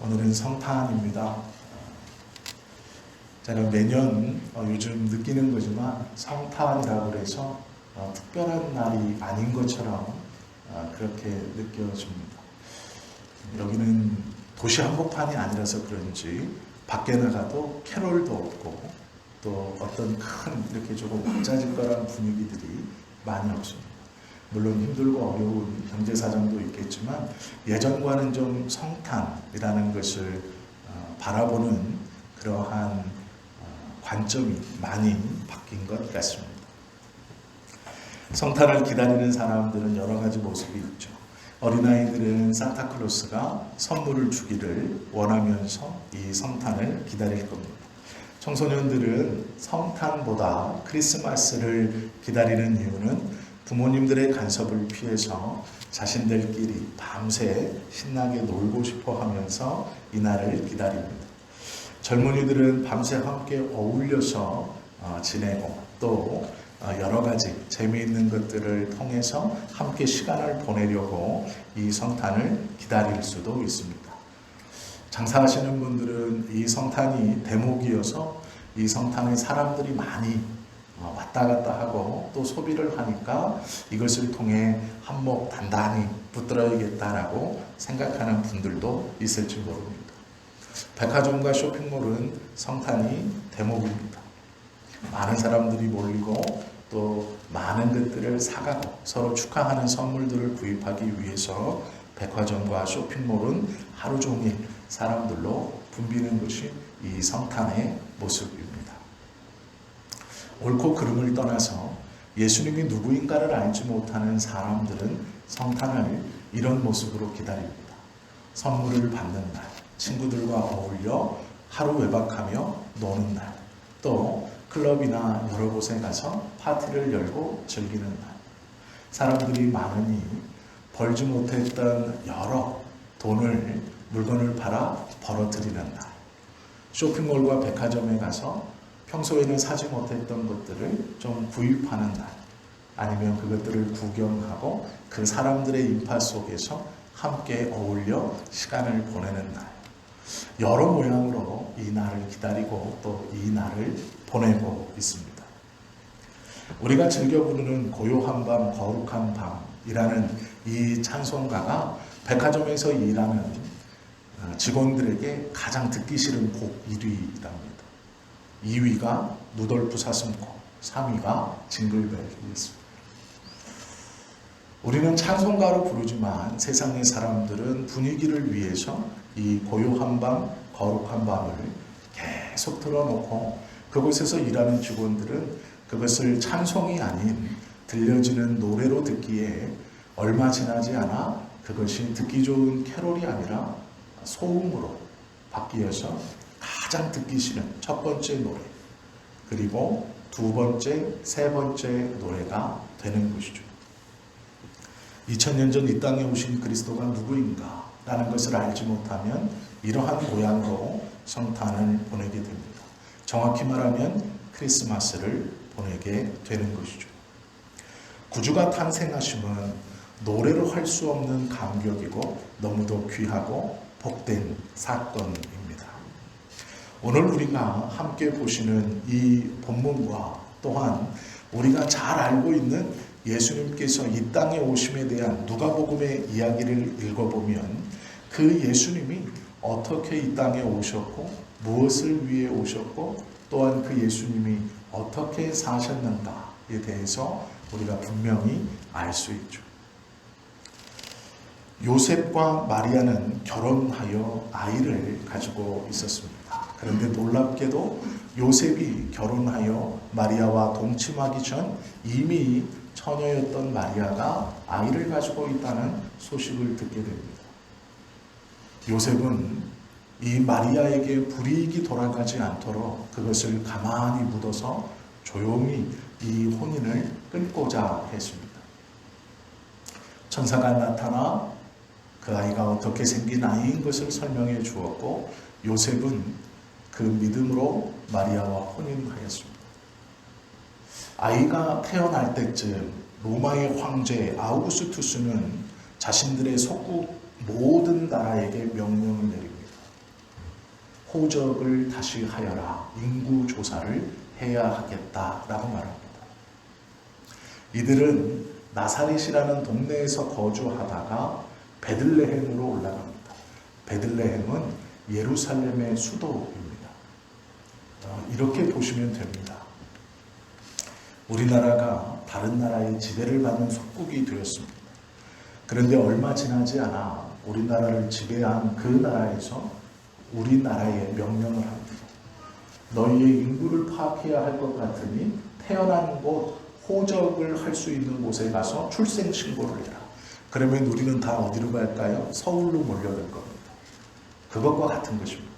오늘은 성탄입니다. 제가 매년 요즘 느끼는 거지만 성탄이라고 해서 특별한 날이 아닌 것처럼 그렇게 느껴집니다. 여기는 도시 한복판이 아니라서 그런지 밖에 나가도 캐롤도 없고 또 어떤 큰 이렇게 조금 옥자질거란 분위기들이 많이 없습니다. 물론 힘들고 어려운 경제 사정도 있겠지만 예전과는 좀 성탄이라는 것을 바라보는 그러한 관점이 많이 바뀐 것 같습니다. 성탄을 기다리는 사람들은 여러 가지 모습이 있죠. 어린아이들은 산타클로스가 선물을 주기를 원하면서 이 성탄을 기다릴 겁니다. 청소년들은 성탄보다 크리스마스를 기다리는 이유는 부모님들의 간섭을 피해서 자신들끼리 밤새 신나게 놀고 싶어 하면서 이날을 기다립니다. 젊은이들은 밤새 함께 어울려서 지내고 또 여러 가지 재미있는 것들을 통해서 함께 시간을 보내려고 이 성탄을 기다릴 수도 있습니다. 장사하시는 분들은 이 성탄이 대목이어서 이 성탄에 사람들이 많이 왔다 갔다 하고 또 소비를 하니까 이것을 통해 한몫 단단히 붙들어야겠다라고 생각하는 분들도 있을지 모릅니다. 백화점과 쇼핑몰은 성탄이 대목입니다. 많은 사람들이 몰리고 또 많은 것들을 사가고 서로 축하하는 선물들을 구입하기 위해서 백화점과 쇼핑몰은 하루 종일 사람들로 붐비는 것이 이 성탄의 모습입니다. 옳고 그름을 떠나서 예수님이 누구인가를 알지 못하는 사람들은 성탄을 이런 모습으로 기다립니다. 선물을 받는 날, 친구들과 어울려 하루 외박하며 노는 날, 또 클럽이나 여러 곳에 가서 파티를 열고 즐기는 날, 사람들이 많으니 벌지 못했던 여러 물건을 팔아 벌어들이는 날, 쇼핑몰과 백화점에 가서 평소에는 사지 못했던 것들을 좀 구입하는 날, 아니면 그것들을 구경하고 그 사람들의 인파 속에서 함께 어울려 시간을 보내는 날, 여러 모양으로 이 날을 기다리고 또 이 날을 보내고 있습니다. 우리가 즐겨 부르는 고요한 밤 거룩한 밤이라는 이 찬송가가 백화점에서 일하는 직원들에게 가장 듣기 싫은 곡 1위랍니다. 2위가 누돌프 사슴코, 3위가 징글벨이었습니다. 우리는 찬송가로 부르지만 세상의 사람들은 분위기를 위해서 이 고요한 밤, 거룩한 밤을 계속 틀어놓고 그곳에서 일하는 직원들은 그것을 찬송이 아닌 들려지는 노래로 듣기에 얼마 지나지 않아 그것이 듣기 좋은 캐롤이 아니라 소음으로 바뀌어서 가장 듣기 싫은 첫 번째 노래, 그리고 두 번째, 세 번째 노래가 되는 것이죠. 2000년 전 이 땅에 오신 그리스도가 누구인가 라는 것을 알지 못하면 이러한 모양으로 성탄을 보내게 됩니다. 정확히 말하면 크리스마스를 보내게 되는 것이죠. 구주가 탄생하심은 노래로 할 수 없는 감격이고 너무도 귀하고 복된 사건입니다. 오늘 우리가 함께 보시는 이 본문과 또한 우리가 잘 알고 있는 예수님께서 이 땅에 오심에 대한 누가복음의 이야기를 읽어보면 그 예수님이 어떻게 이 땅에 오셨고 무엇을 위해 오셨고 또한 그 예수님이 어떻게 사셨는가에 대해서 우리가 분명히 알 수 있죠. 요셉과 마리아는 결혼하여 아이를 가지고 있었습니다. 그런데 놀랍게도 요셉이 결혼하여 마리아와 동침하기 전 이미 처녀였던 마리아가 아이를 가지고 있다는 소식을 듣게 됩니다. 요셉은 이 마리아에게 불이익이 돌아가지 않도록 그것을 가만히 묻어서 조용히 이 혼인을 끊고자 했습니다. 천사가 나타나 그 아이가 어떻게 생긴 아이인 것을 설명해 주었고 요셉은 그 믿음으로 마리아와 혼인하였습니다. 아이가 태어날 때쯤 로마의 황제 아우구스투스는 자신들의 속국 모든 나라에게 명령을 내립니다. 호적을 다시 하여라. 인구 조사를 해야 하겠다라고 말합니다. 이들은 나사렛이라는 동네에서 거주하다가 베들레헴으로 올라갑니다. 베들레헴은 예루살렘의 수도입니다. 이렇게 보시면 됩니다. 우리나라가 다른 나라의 지배를 받는 속국이 되었습니다. 그런데 얼마 지나지 않아 우리나라를 지배한 그 나라에서 우리나라에 명령을 합니다. 너희의 인구를 파악해야 할 것 같으니 태어난 곳, 호적을 할 수 있는 곳에 가서 출생 신고를 해라. 그러면 우리는 다 어디로 갈까요? 서울로 몰려들 겁니다. 그것과 같은 것입니다.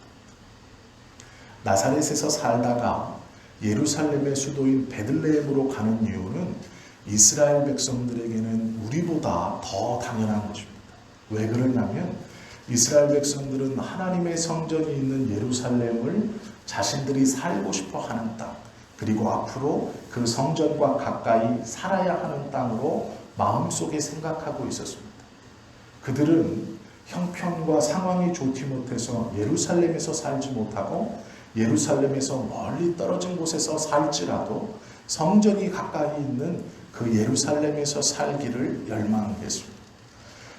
나사렛에서 살다가 예루살렘의 수도인 베들레헴으로 가는 이유는 이스라엘 백성들에게는 우리보다 더 당연한 것입니다. 왜 그러냐면 이스라엘 백성들은 하나님의 성전이 있는 예루살렘을 자신들이 살고 싶어 하는 땅, 그리고 앞으로 그 성전과 가까이 살아야 하는 땅으로 마음속에 생각하고 있었습니다. 그들은 형편과 상황이 좋지 못해서 예루살렘에서 살지 못하고 예루살렘에서 멀리 떨어진 곳에서 살지라도 성전이 가까이 있는 그 예루살렘에서 살기를 열망했습니다.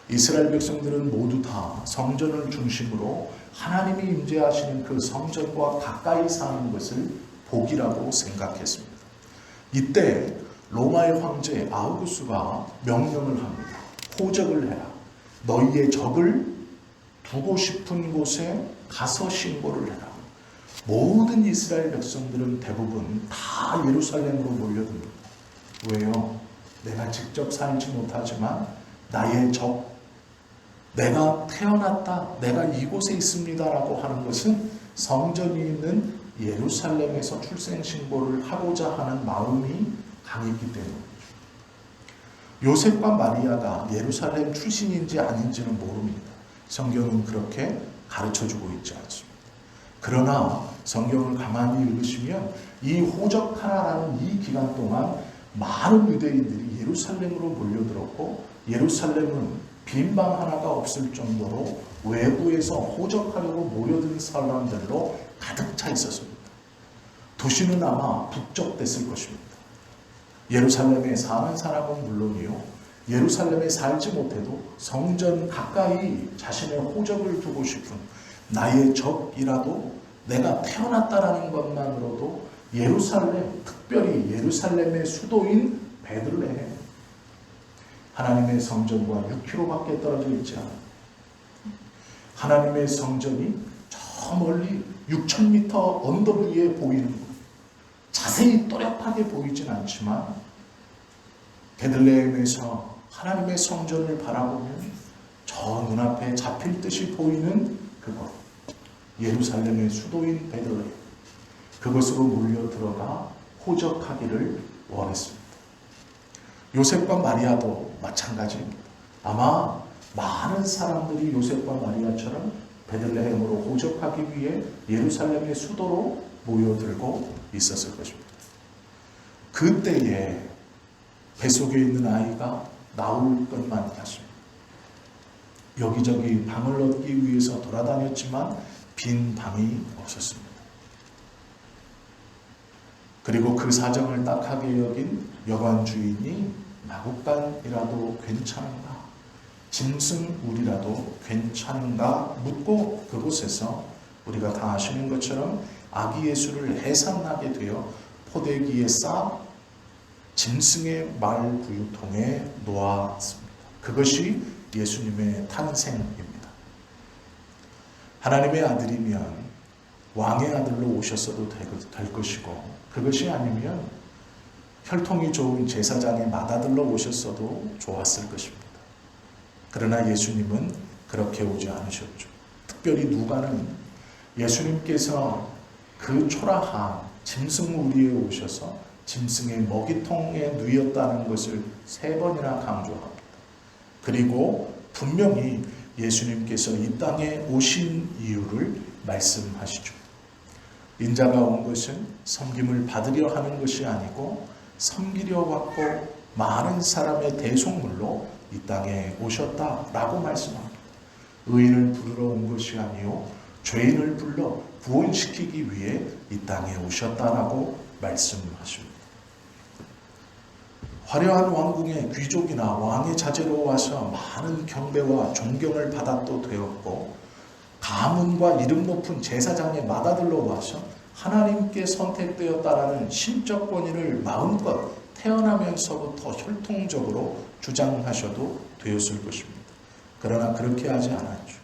이스라엘 백성들은 모두 다 성전을 중심으로 하나님이 임재하시는 그 성전과 가까이 사는 것을 복이라고 생각했습니다. 이때 로마의 황제 아우구스가 명령을 합니다. 호적을 해라. 너희의 적을 두고 싶은 곳에 가서 신고를 해라. 모든 이스라엘 백성들은 대부분 다 예루살렘으로 몰려듭니다. 왜요? 내가 직접 살지 못하지만 나의 적, 내가 태어났다, 내가 이곳에 있습니다라고 하는 것은 성전이 있는 예루살렘에서 출생신고를 하고자 하는 마음이 강했기 때문이죠. 요셉과 마리아가 예루살렘 출신인지 아닌지는 모릅니다. 성경은 그렇게 가르쳐주고 있지 않습니다. 그러나 성경을 가만히 읽으시면 이 호적하라라는 이 기간 동안 많은 유대인들이 예루살렘으로 몰려들었고 예루살렘은 빈방 하나가 없을 정도로 외부에서 호적하려고 모여든 사람들로 가득 차 있었습니다. 도시는 아마 북적댔을 것입니다. 예루살렘에 사는 사람은 물론이요, 예루살렘에 살지 못해도 성전 가까이 자신의 호적을 두고 싶은 나의 적이라도 내가 태어났다라는 것만으로도 예루살렘, 특별히 예루살렘의 수도인 베들레헴, 하나님의 성전과 6km밖에 떨어져 있지 않아요. 하나님의 성전이 저 멀리 6,000m 언덕 위에 보이는 것, 자세히 또렷하게 보이진 않지만 베들레헴에서 하나님의 성전을 바라보면 저 눈앞에 잡힐 듯이 보이는 그곳, 예루살렘의 수도인 베들레헴, 그것으로 몰려 들어가 호적하기를 원했습니다. 요셉과 마리아도 마찬가지입니다. 아마 많은 사람들이 요셉과 마리아처럼 베들레헴으로 호적하기 위해 예루살렘의 수도로 모여들고 있었을 것입니다. 그때에 뱃속에 있는 아이가 나올 것만 같습니다. 여기저기 방을 얻기 위해서 돌아다녔지만 빈 방이 없었습니다. 그리고 그 사정을 딱하게 여긴 여관 주인이 마구간이라도 괜찮은가, 짐승우리라도 괜찮은가 묻고 그곳에서 우리가 다 아시는 것처럼 아기 예수를 해산하게 되어 포대기에 싸 짐승의 말구유통에 놓았습니다. 그것이 예수님의 탄생입니다. 하나님의 아들이면 왕의 아들로 오셨어도 될 것이고, 그것이 아니면 혈통이 좋은 제사장의 맏아들로 오셨어도 좋았을 것입니다. 그러나 예수님은 그렇게 오지 않으셨죠. 특별히 누가는 예수님께서 그 초라한 짐승우리에 오셔서 짐승의 먹이통에 누였다는 것을 3번이나 강조합니다. 그리고 분명히 예수님께서 이 땅에 오신 이유를 말씀하시죠. 인자가 온 것은 섬김을 받으려 하는 것이 아니고 섬기려 왔고 많은 사람의 대속물로 이 땅에 오셨다라고 말씀합니다. 의인을 부르러 온 것이 아니요 죄인을 불러 구원시키기 위해 이 땅에 오셨다라고 말씀하십니다. 화려한 왕궁의 귀족이나 왕의 자제로 와서 많은 경배와 존경을 받아도 되었고, 가문과 이름 높은 제사장의 맏아들로 와서 하나님께 선택되었다라는 신적 권위를 마음껏 태어나면서부터 혈통적으로 주장하셔도 되었을 것입니다. 그러나 그렇게 하지 않았죠.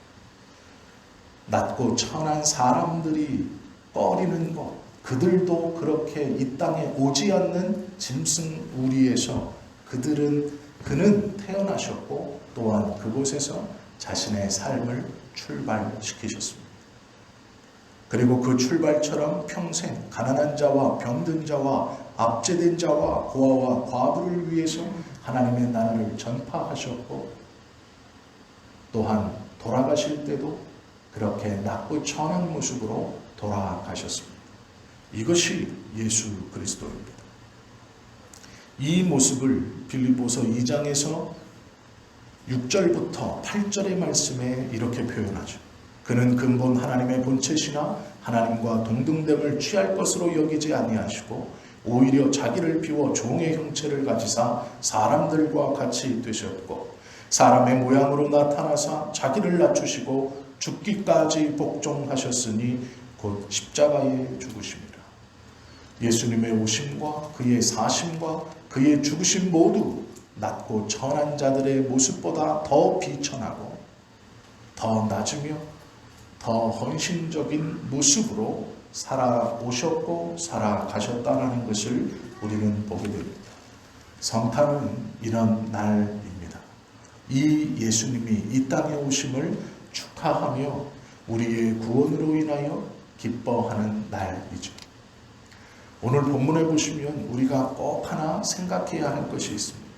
낮고 천한 사람들이 꺼리는 것, 그들도 그렇게 이 땅에 오지 않는 짐승우리에서 그는 태어나셨고, 또한 그곳에서 자신의 삶을 출발시키셨습니다. 그리고 그 출발처럼 평생 가난한 자와 병든 자와 압제된 자와 고아와 과부를 위해서 하나님의 나라를 전파하셨고, 또한 돌아가실 때도 그렇게 낮고 천한 모습으로 돌아가셨습니다. 이것이 예수 그리스도입니다. 이 모습을 빌립보서 2장에서 6절부터 8절의 말씀에 이렇게 표현하죠. 그는 근본 하나님의 본체시나 하나님과 동등됨을 취할 것으로 여기지 아니하시고 오히려 자기를 비워 종의 형체를 가지사 사람들과 같이 되셨고, 사람의 모양으로 나타나사 자기를 낮추시고 죽기까지 복종하셨으니 곧 십자가에 죽으심이라. 예수님의 오심과 그의 사심과 그의 죽으심 모두 낮고 천한 자들의 모습보다 더 비천하고 더 낮으며 더 헌신적인 모습으로 살아오셨고 살아가셨다는 것을 우리는 보게 됩니다. 성탄은 이런 날입니다. 이 예수님이 이 땅에 오심을 축하하며 우리의 구원으로 인하여 기뻐하는 날이죠. 오늘 본문에 보시면 우리가 꼭 하나 생각해야 할 것이 있습니다.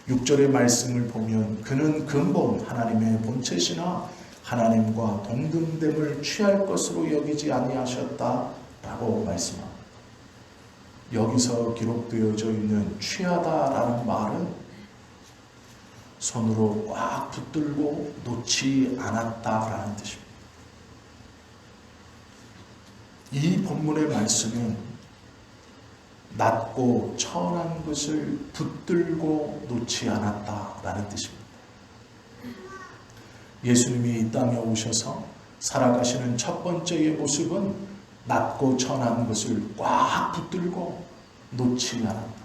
6절의 말씀을 보면 그는 근본 하나님의 본체시나 하나님과 동등됨을 취할 것으로 여기지 아니하셨다라고 말씀합니다. 여기서 기록되어져 있는 취하다라는 말은 손으로 꽉 붙들고 놓지 않았다라는 뜻입니다. 이 본문의 말씀은 낮고 천한 것을 붙들고 놓지 않았다라는 뜻입니다. 예수님이 이 땅에 오셔서 살아가시는 첫 번째의 모습은 낮고 천한 것을 꽉 붙들고 놓지 않았다.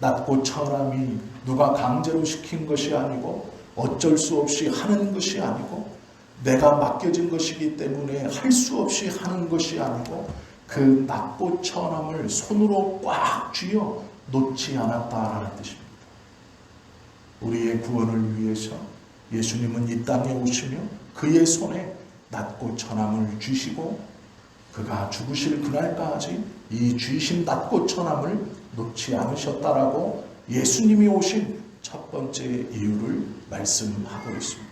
낮고 천함이 누가 강제로 시킨 것이 아니고 어쩔 수 없이 하는 것이 아니고 내가 맡겨진 것이기 때문에 할 수 없이 하는 것이 아니고 그 낮고 천함을 손으로 꽉 쥐어 놓지 않았다라는 뜻입니다. 우리의 구원을 위해서 예수님은 이 땅에 오시며 그의 손에 낮고 천함을 쥐시고 그가 죽으실 그날까지 이 쥐신 낮고 천함을 놓지 않으셨다라고 예수님이 오신 첫 번째 이유를 말씀하고 있습니다.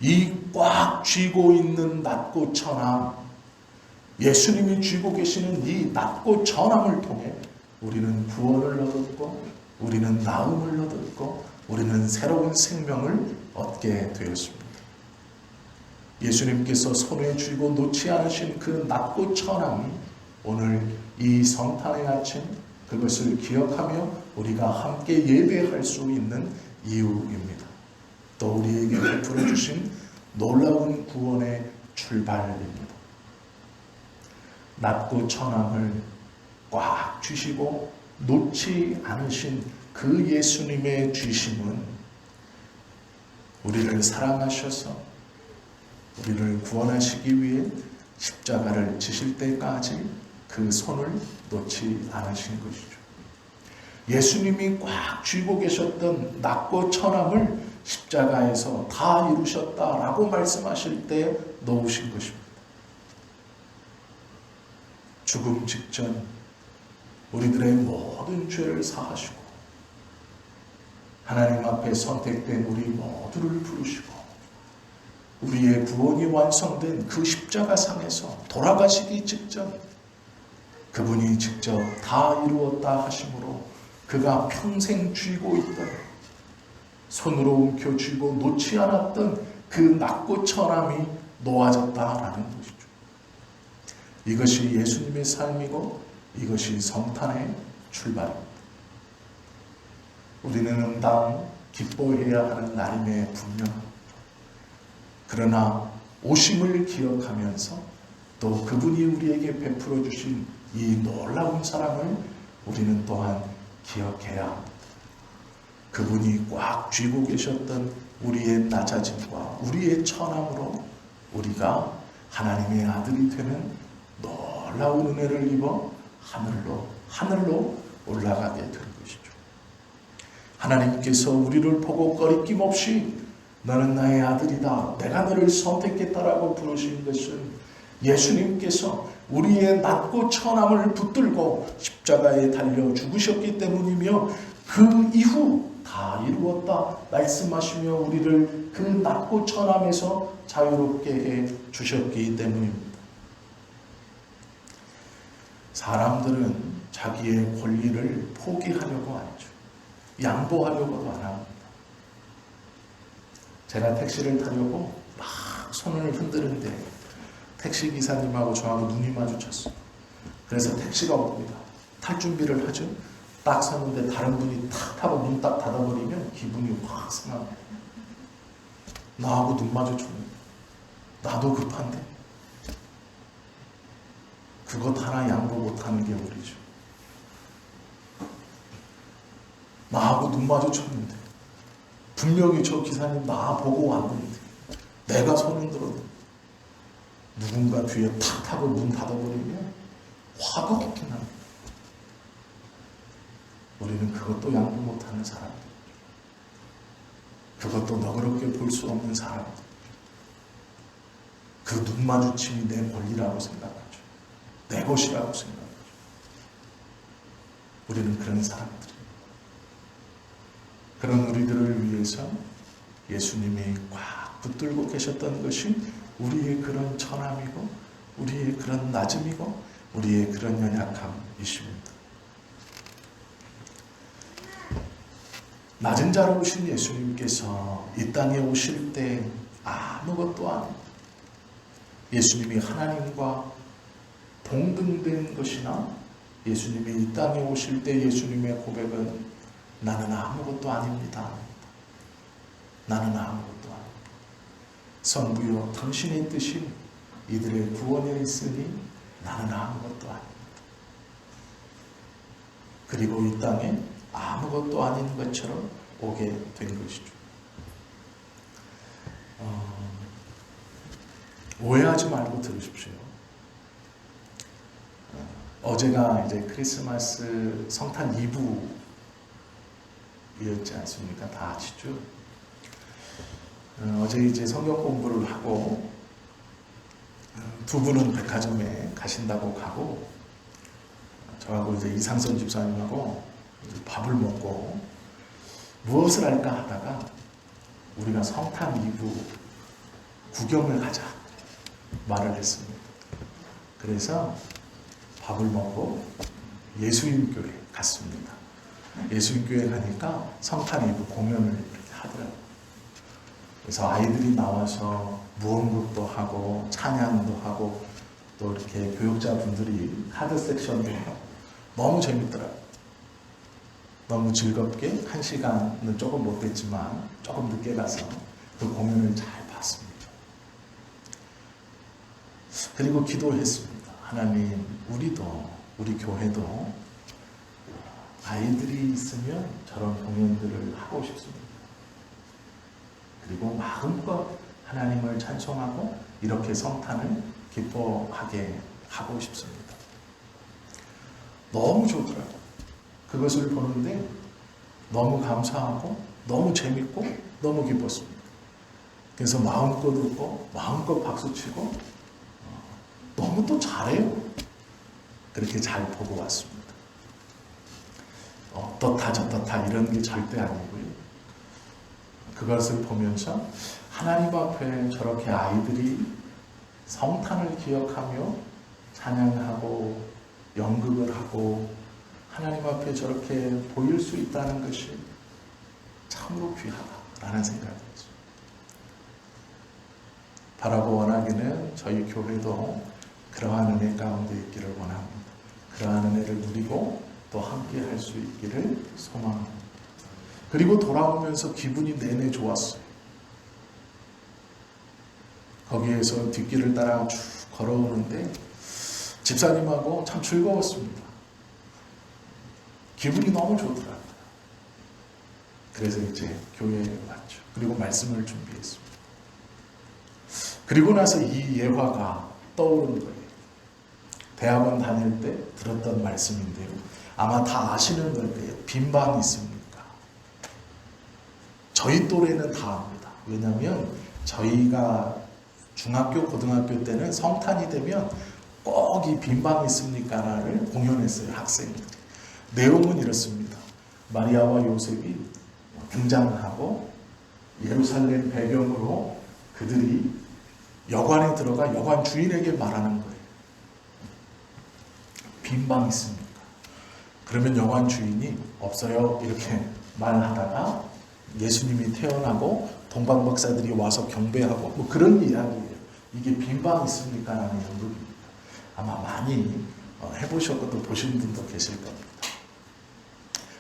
이 꽉 쥐고 있는 낮고 천함, 예수님이 쥐고 계시는 이 낮고 천함을 통해 우리는 구원을 얻었고 우리는 나음을 얻었고 우리는 새로운 생명을 얻게 되었습니다. 예수님께서 손에 쥐고 놓지 않으신 그 낮고 천함이 오늘 이 성탄의 아침 그것을 기억하며 우리가 함께 예배할 수 있는 이유입니다. 또 우리에게 베풀어 주신 놀라운 구원의 출발입니다. 낮고 천함을 꽉 쥐시고 놓지 않으신 그 예수님의 쥐심은 우리를 사랑하셔서 우리를 구원하시기 위해 십자가를 지실 때까지 그 손을 놓지 않으신 것이죠. 예수님이 꽉 쥐고 계셨던 낮고 천함을 십자가에서 다 이루셨다라고 말씀하실 때 놓으신 것입니다. 죽음 직전 우리들의 모든 죄를 사하시고 하나님 앞에 선택된 우리 모두를 부르시고 우리의 구원이 완성된 그 십자가상에서 돌아가시기 직전 그분이 직접 다 이루었다 하심으로 그가 평생 쥐고 있던 손으로 움켜 쥐고 놓지 않았던 그 낮고 천함이 놓아졌다라는 것이죠. 이것이 예수님의 삶이고 이것이 성탄의 출발입니다. 우리는 응당 기뻐해야 하는 날임에 분명합니다. 그러나 오심을 기억하면서 또 그분이 우리에게 베풀어 주신 이 놀라운 사랑을 우리는 또한 기억해야 합니다. 그분이 꽉 쥐고 계셨던 우리의 낮아짐과 우리의 천함으로 우리가 하나님의 아들이 되는 놀라운 은혜를 입어 하늘로 올라가게 된 것이죠. 하나님께서 우리를 보고 꺼리낌 없이 너는 나의 아들이다, 내가 너를 선택했다라고 부르신 것은 예수님께서 우리의 낮고 천함을 붙들고 십자가에 달려 죽으셨기 때문이며 그 이후 다 이루었다 말씀하시며 우리를 그 낮고 천함에서 자유롭게 해 주셨기 때문입니다. 사람들은 자기의 권리를 포기하려고 하죠. 양보하려고도 안 합니다. 제가 택시를 타려고 막 손을 흔드는데 택시기사님하고 저하고 눈이 마주쳤어요. 그래서 택시가 옵니다. 탈 준비를 하죠. 딱 섰는데 다른 분이 탁 타고 문 딱 닫아버리면 기분이 확 상합니다. 나하고 눈 마주쳤는데 나도 급한데 그것 하나 양보 못하는 게 우리죠. 나하고 눈 마주쳤는데 분명히 저 기사님 나 보고 왔는데 내가 손을 들어도 누군가 뒤에 탁 타고 문 닫아버리면 화가 확 납니다. 우리는 그것도 양보 못하는 사람들, 그것도 너그럽게 볼 수 없는 사람들, 그 눈 마주침이 내 권리라고 생각하죠. 내 것이라고 생각하죠. 우리는 그런 사람들입니다. 그런 우리들을 위해서 예수님이 꽉 붙들고 계셨던 것이 우리의 그런 천함이고 우리의 그런 낮음이고 우리의 그런 연약함이십니다. 낮은 자로 오신 예수님께서 이 땅에 오실 때 아무것도 아닙니다. 예수님이 하나님과 동등된 것이나 예수님이 이 땅에 오실 때 예수님의 고백은 나는 아무것도 아닙니다. 나는 아무것도 아닙니다. 성부여 당신의 뜻이 이들의 구원에 있으니 나는 아무것도 아닙니다. 그리고 이 땅에 아무것도 아닌 것처럼 오게 된 것이죠. 오해하지 말고 들으십시오. 어제가 이제 크리스마스 성탄 2부였지 않습니까? 다 아시죠? 어제 이제 성경 공부를 하고 두 분은 백화점에 가신다고 가고 저하고 이제 이상선 집사님하고 이제 밥을 먹고 무엇을 할까 하다가 우리가 성탄 2부 구경을 가자 말을 했습니다. 그래서 밥을 먹고 예수님교회 갔습니다. 예수님교회 가니까 성탄 2부 공연을 하더라고요. 그래서 아이들이 나와서 무언극도 하고 찬양도 하고 또 이렇게 교육자분들이 카드 섹션도 하고 너무 재밌더라고요. 너무 즐겁게 1시간은 조금 못 됐지만 조금 늦게 가서 그 공연을 잘 봤습니다. 그리고 기도했습니다. 하나님, 우리 교회도 아이들이 있으면 저런 공연들을 하고 싶습니다. 그리고 마음껏 하나님을 찬송하고 이렇게 성탄을 기뻐하게 하고 싶습니다. 너무 좋더라고요. 그것을 보는데 너무 감사하고 너무 재밌고 너무 기뻤습니다. 그래서 마음껏 웃고 마음껏 박수치고 너무 또 잘해요. 그렇게 잘 보고 왔습니다. 어떻다 저떻다 이런 게 절대 아니고요. 그것을 보면서 하나님 앞에 저렇게 아이들이 성탄을 기억하며 찬양하고 연극을 하고 하나님 앞에 저렇게 보일 수 있다는 것이 참으로 귀하다라는 생각이 들었어요. 바라고 원하기는 저희 교회도 그러한 은혜 가운데 있기를 원합니다. 그러한 은혜를 누리고 또 함께 할 수 있기를 소망합니다. 그리고 돌아오면서 기분이 내내 좋았어요. 거기에서 뒷길을 따라 쭉 걸어오는데 집사님하고 참 즐거웠습니다. 기분이 너무 좋더라고요. 그래서 이제 교회에 왔죠. 그리고 말씀을 준비했습니다. 그리고 나서 이 예화가 떠오른 거예요. 대학원 다닐 때 들었던 말씀인데요. 아마 다 아시는 걸 거예요. 빈방 있습니까? 저희 또래는 다 압니다. 왜냐하면 저희가 중학교, 고등학교 때는 성탄이 되면 꼭 이 빈방 있습니까를 공연했어요. 학생들이. 내용은 이렇습니다. 마리아와 요셉이 등장하고 예루살렘 배경으로 그들이 여관에 들어가 여관 주인에게 말하는 거예요. 빈방 있습니까? 그러면 여관 주인이 없어요 이렇게 말하다가 예수님이 태어나고 동방 박사들이 와서 경배하고 뭐 그런 이야기예요. 이게 빈방 있습니까? 라는 연극입니다. 아마 많이 해보셨고 또 보신 분도 계실 겁니다.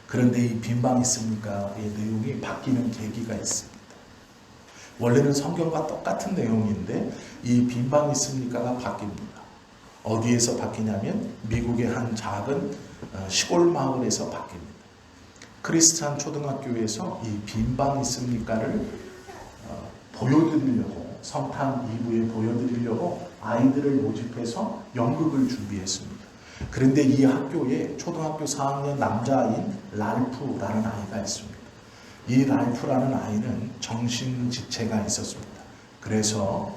그런데 이 빈방 있습니까의 내용이 바뀌는 계기가 있습니다. 원래는 성경과 똑같은 내용인데 이 빈방 있습니까가 바뀝니다. 어디에서 바뀌냐면 미국의 한 작은 시골 마을에서 바뀝니다. 크리스찬 초등학교에서 이 빈방 있습니까를 보여드리려고 성탄 이브에 보여드리려고 아이들을 모집해서 연극을 준비했습니다. 그런데 이 학교에 초등학교 4학년 남자아이인 랄프라는 아이가 있습니다. 이 랄프라는 아이는 정신지체가 있었습니다. 그래서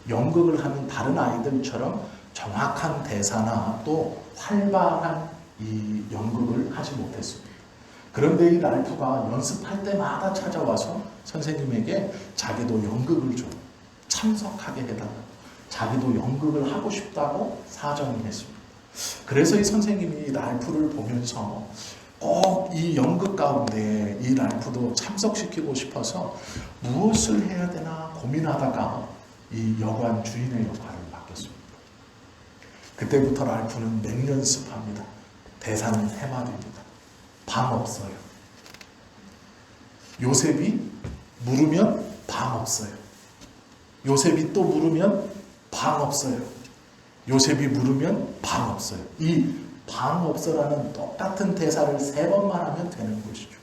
연극을 하는 다른 아이들처럼 정확한 대사나 또 활발한 이 연극을 하지 못했습니다. 그런데 이 랄프가 연습할 때마다 찾아와서 선생님에게 자기도 연극을 좀 참석하게 해달라고, 자기도 연극을 하고 싶다고 사정을 했습니다. 그래서 이 선생님이 랄프를 보면서 꼭 이 연극 가운데 이 랄프도 참석시키고 싶어서 무엇을 해야 되나 고민하다가 이 여관 주인의 역할을 맡겼습니다. 그때부터 랄프는 맹연습합니다. 대사는 3마디입니다. 방 없어요. 요셉이 물으면 방 없어요. 요셉이 또 물으면 방 없어요. 요셉이 물으면 방 없어요. 이 방 없어라는 똑같은 대사를 3번만 하면 되는 것이죠.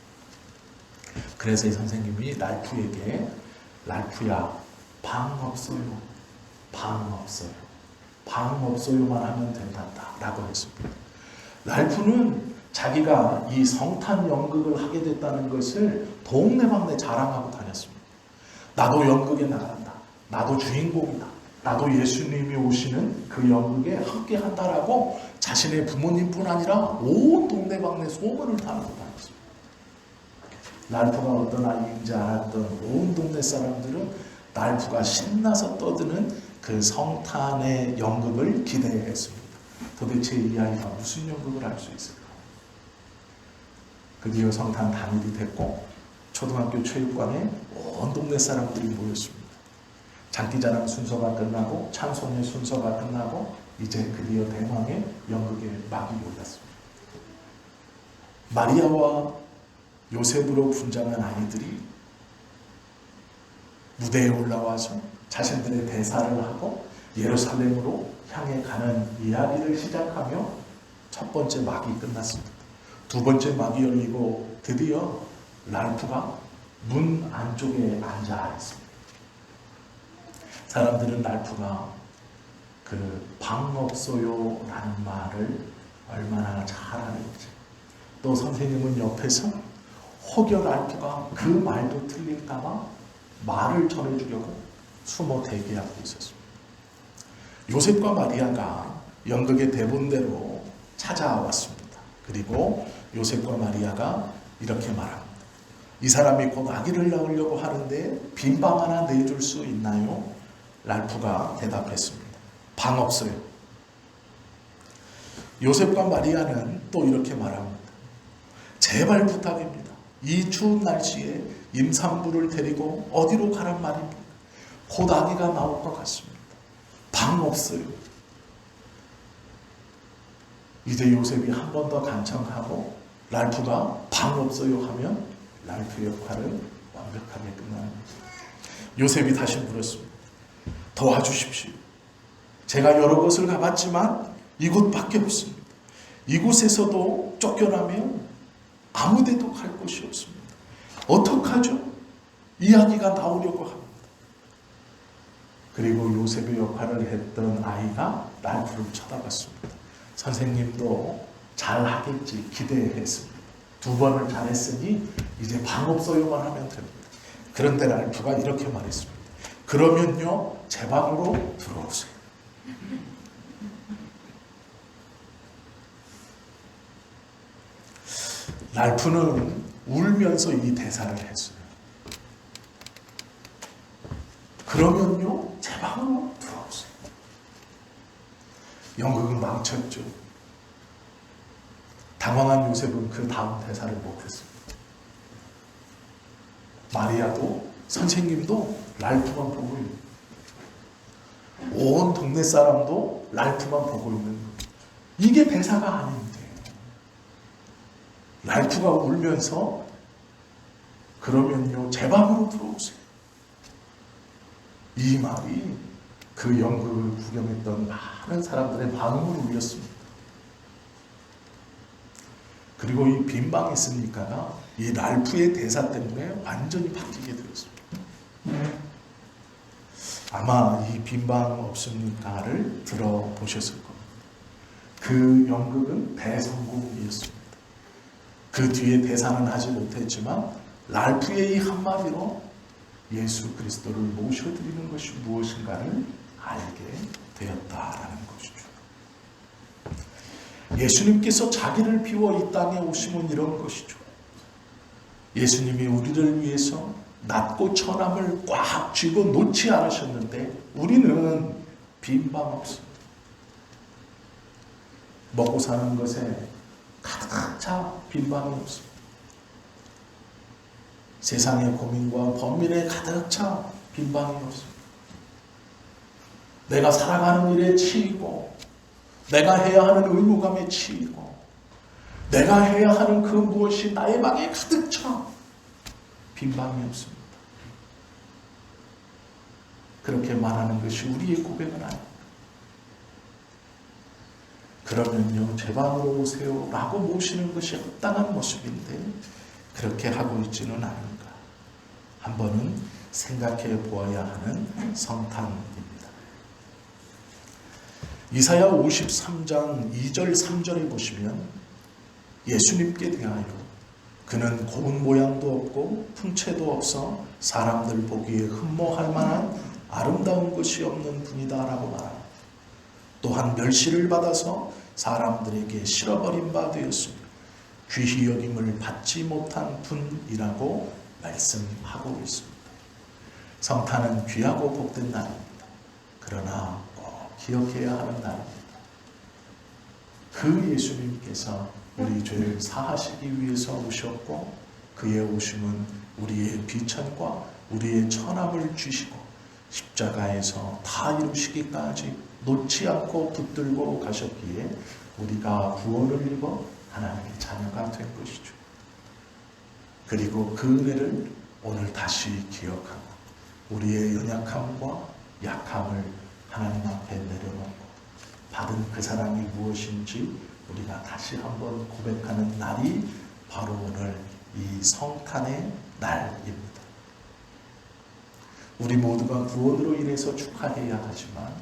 그래서 이 선생님이 랄프에게 랄프야 방 없어요. 방 없어요. 방 없어요만 하면 된다 라고 했습니다. 랄프는 자기가 이 성탄 연극을 하게 됐다는 것을 동네방네 자랑하고 다녔습니다. 나도 연극에 나간다. 나도 주인공이다. 나도 예수님이 오시는 그 연극에 함께 한다라고 자신의 부모님뿐 아니라 온 동네방네 소문을 타고 다녔습니다. 랄프가 어떤 아이인지 알았던 온 동네 사람들은 랄프가 신나서 떠드는 그 성탄의 연극을 기대했습니다. 도대체 이 아이가 무슨 연극을 할 수 있을까? 드디어 성탄 당일이 됐고 초등학교 체육관에 온 동네 사람들이 모였습니다. 장기자랑 순서가 끝나고 찬송의 순서가 끝나고 이제 드디어 대망의 연극의 막이 올랐습니다. 마리아와 요셉으로 분장한 아이들이 무대에 올라와서 자신들의 대사를 하고 예루살렘으로 향해 가는 이야기를 시작하며 첫 번째 막이 끝났습니다. 두 번째 막이 열리고 드디어 랄프가 문 안쪽에 앉아 있습니다. 사람들은 랄프가 그 방 없어요 라는 말을 얼마나 잘하는지, 또 선생님은 옆에서 혹여 랄프가 그 말도 틀릴까봐 말을 전해주려고 숨어 대기하고 있었습니다. 요셉과 마리아가 연극의 대본대로 찾아왔습니다. 그리고 요셉과 마리아가 이렇게 말합니다. 이 사람이 곧 아기를 낳으려고 하는데 빈 방 하나 내줄 수 있나요? 랄프가 대답했습니다. 방 없어요. 요셉과 마리아는 또 이렇게 말합니다. 제발 부탁입니다. 이 추운 날씨에 임산부를 데리고 어디로 가란 말입니까? 곧 아기가 나올 것 같습니다. 방 없어요. 이제 요셉이 한 번 더 간청하고 랄프가 방 없어요 하면 랄프 역할을 완벽하게 끝나는 거죠. 요셉이 다시 물었습니다. 도와주십시오. 제가 여러 곳을 가봤지만 이곳밖에 없습니다. 이곳에서도 쫓겨나면 아무데도 갈 곳이 없습니다. 어떡하죠? 이야기가 나오려고 합니다. 그리고 요셉의 역할을 했던 아이가 랄프를 쳐다봤습니다. 선생님도 잘하겠지 기대했습니다. 2번을 잘했으니 이제 방 없어요만 하면 됩니다. 그런데 랄프가 이렇게 말했습니다. 그러면요, 제 방으로 들어오세요. 랄프는 울면서 이 대사를 했어요. 그러면요, 제 방으로 들어오세요. 연극은 망쳤죠. 당황한 요셉은 그 다음 대사를 못했습니다. 마리아도 선생님도 랄프만 보고 있는, 온 동네 사람도 랄프만 보고 있는 거예요. 이게 대사가 아닌데 랄프가 울면서 그러면요, 제 방으로 들어오세요. 이 말이 그 연극을 구경했던 많은 사람들의 마음을 울렸습니다. 그리고 이 빈방이 있으니까 이 랄프의 대사 때문에 완전히 바뀌게 되었습니다. 아마 이 빈방 없습니까를 들어보셨을 겁니다. 그 연극은 대성공이었습니다. 그 뒤에 대사는 하지 못했지만 랄프의 이 한마디로 예수 그리스도를 모셔드리는 것이 무엇인가를 알게 되었다라는 것이죠. 예수님께서 자기를 비워 이 땅에 오심은 이런 것이죠. 예수님이 우리를 위해서 낮고 천함을 꽉 쥐고 놓지 않으셨는데 우리는 빈방 없습니다. 먹고 사는 것에 가득 차 빈방이 없습니다. 세상의 고민과 번민에 가득 차 빈방이 없습니다. 내가 살아가는 일에 치이고 내가 해야 하는 의무감에 치이고 내가 해야 하는 그 무엇이 나의 방에 가득 차 빈방이 없습니다. 그렇게 말하는 것이 우리의 고백은 아닙니다. 그러면요, 제 방으로 오세요 라고 모시는 것이 합당한 모습인데 그렇게 하고 있지는 않은가. 한 번은 생각해 보아야 하는 성탄입니다. 이사야 53장 2절 3절에 보시면 예수님께 대하여 그는 고운 모양도 없고 풍채도 없어 사람들 보기에 흠모할 만한 아름다운 것이 없는 분이다 라고 말합니다. 또한 멸시를 받아서 사람들에게 실어버린 바 되었으며 귀히 여김을 받지 못한 분이라고 말씀하고 있습니다. 성탄은 귀하고 복된 날입니다. 그러나 꼭 기억해야 하는 날입니다. 그 예수님께서 우리 죄를 사하시기 위해서 오셨고 그의 오심은 우리의 비천과 우리의 천함을 주시고 십자가에서 다 이루시기까지 놓지 않고 붙들고 가셨기에 우리가 구원을 입어 하나님의 자녀가 된 것이죠. 그리고 그 은혜를 오늘 다시 기억하고 우리의 연약함과 약함을 하나님 앞에 내려놓고 받은 그 사랑이 무엇인지 우리가 다시 한번 고백하는 날이 바로 오늘 이 성탄의 날입니다. 우리 모두가 구원으로 인해서 축하해야 하지만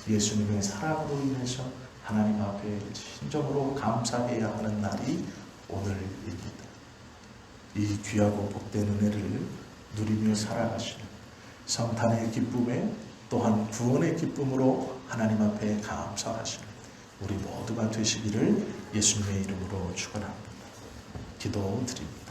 예수님의 사랑으로 인해서 하나님 앞에 진정으로 감사해야 하는 날이 오늘입니다. 이 귀하고 복된 은혜를 누리며 살아가시는 성탄의 기쁨에 또한 구원의 기쁨으로 하나님 앞에 감사하시는 우리 모두가 되시기를 예수님의 이름으로 축원합니다. 기도드립니다.